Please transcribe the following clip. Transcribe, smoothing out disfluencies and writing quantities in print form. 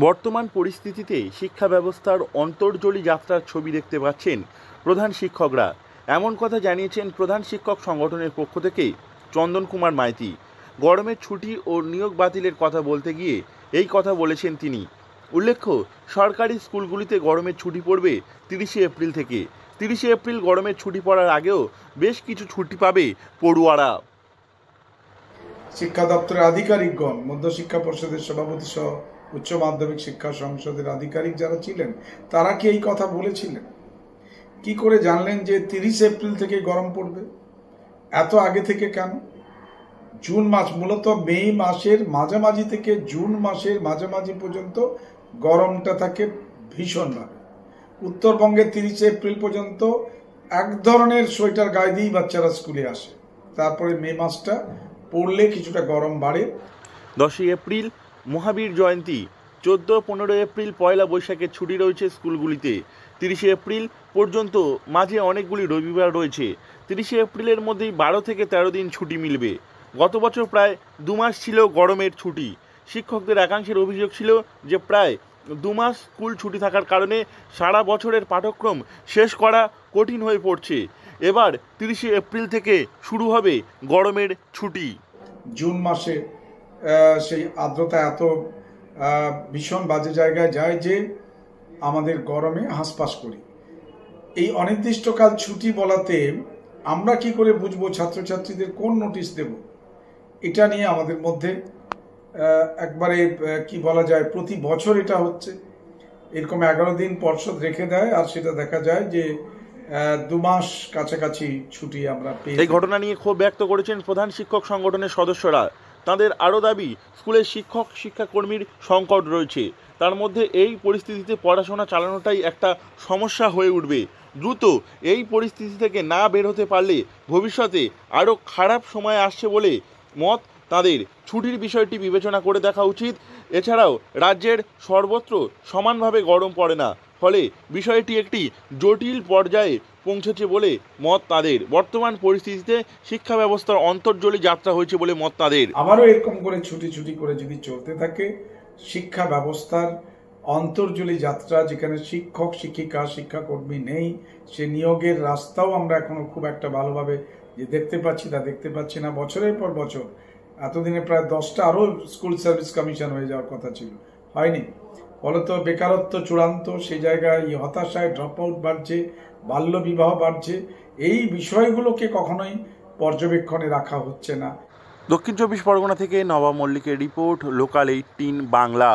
বর্তমান পরিস্থিতিতে শিক্ষা ব্যবস্থার অন্তর্জলি যাত্রার ছবি দেখতে পাচ্ছেন প্রধান শিক্ষকরা। এমন কথা জানিয়েছেন প্রধান শিক্ষক সংগঠনের পক্ষ থেকে চন্দন কুমার মাইতি। গরমের ছুটি ও নিয়োগ বাতিলের কথা বলতে গিয়ে এই কথা বলেছেন তিনি। উল্লেখ্য, সরকারি স্কুলগুলিতে গরমের ছুটি পড়বে 30শে এপ্রিল থেকে। 30শে এপ্রিল গরমের ছুটি পড়ার আগেও বেশ কিছু ছুটি পাবে পড়ুয়ারা। শিক্ষা দপ্তরের আধিকারিকগণ, মধ্যশিক্ষা পর্ষদের সভাপতি সহ উচ্চ মাধ্যমিক শিক্ষা সংসদের আধিকারিক যারা ছিলেন তারা কি এই কথা বলেছিলেন? কি করে জানলেন যে 30 এপ্রিল থেকে গরম পড়বে? এত আগে থেকে কেন? জুন মাস, মূলত মে মাসের মাঝামাঝি থেকে জুন মাসের মাঝামাঝি পর্যন্ত গরমটা থাকে ভীষণভাবে। উত্তরবঙ্গে 30 এপ্রিল পর্যন্ত এক ধরনের সোয়েটার গায়ে দিয়েই বাচ্চারা স্কুলে আসে। তারপরে মে মাসটা পড়লে কিছুটা গরম বাড়ে। 10ই এপ্রিল মহাবীর জয়ন্তী, 14-15 এপ্রিল পয়লা বৈশাখের ছুটি রয়েছে স্কুলগুলিতে। 30শে এপ্রিল পর্যন্ত মাঝে অনেকগুলি রবিবার রয়েছে। 30শে এপ্রিলের মধ্যেই 12 থেকে 13 দিন ছুটি মিলবে। গত বছর প্রায় 2 মাস ছিল গরমের ছুটি। শিক্ষকদের একাংশের অভিযোগ ছিল যে প্রায় 2 মাস স্কুল ছুটি থাকার কারণে সারা বছরের পাঠ্যক্রম শেষ করা কঠিন হয়ে পড়ছে। এবার 30শে এপ্রিল থেকে শুরু হবে গরমের ছুটি। জুন মাসে সেই আর্দ্রতা এত ভীষণ বাজে জায়গায় যায় যে আমাদের গরমে হাঁসফাঁস করি। এই অনির্দিষ্টকাল ছুটি বলাতে আমরা কি করে বুঝবো ছাত্রছাত্রীদের কোন নোটিশ দেব? এটা নিয়ে আমাদের মধ্যে একবারে কি বলা যায়, প্রতি বছর এটা হচ্ছে। এরকম 11 দিন পর্ষদ রেখে দেয় আর সেটা দেখা যায় যে 2 মাস কাছাকাছি ছুটি আমরা পেয়ে। এই ঘটনা নিয়ে ক্ষোভ ব্যক্ত করেছেন প্রধান শিক্ষক সংগঠনের সদস্যরা। তাদের আরও দাবি, স্কুলের শিক্ষক শিক্ষাকর্মীর সংকট রয়েছে। তার মধ্যে এই পরিস্থিতিতে পড়াশোনা চালানোটাই একটা সমস্যা হয়ে উঠবে। দ্রুত এই পরিস্থিতি থেকে না বের হতে পারলে ভবিষ্যতে আরও খারাপ সময় আসছে বলে মত তাদের। ছুটির বিষয়টি বিবেচনা করে দেখা উচিত। এছাড়াও রাজ্যের সর্বত্র সমানভাবে গরম পড়ে না, ফলে বিষয়টি একটি জটিল পর্যায়ে পৌঁছেছে বলে মত তাদের। বর্তমান পরিস্থিতিতে শিক্ষা ব্যবস্থার অন্তর্জলি যাত্রা হয়েছে বলে মত তাদের। আবারও এরকম করে ছুটি করে যদি চলতে থাকে, শিক্ষা ব্যবস্থার অন্তর্জলি যাত্রা, যেখানে শিক্ষক শিক্ষিকা শিক্ষাকর্মী নেই, সে নিয়োগের রাস্তাও আমরা এখনো খুব একটা ভালোভাবে যে দেখতে পাচ্ছি না। বছরের পর বছর, এতদিনে প্রায় 10টা আরও স্কুল সার্ভিস কমিশন হয়ে যাওয়ার কথা ছিল, হয়নি। ফলত বেকারত্ব চূড়ান্ত, সেই জায়গায় হতাশায় ড্রপ আউট বাড়ছে, বাল্যবিবাহ বাড়ছে। এই বিষয়গুলোকে কখনোই পর্যবেক্ষণে রাখা হচ্ছে না। দক্ষিণ 24 পরগনা থেকে নবাব মল্লিকের রিপোর্ট, লোকাল 18 বাংলা।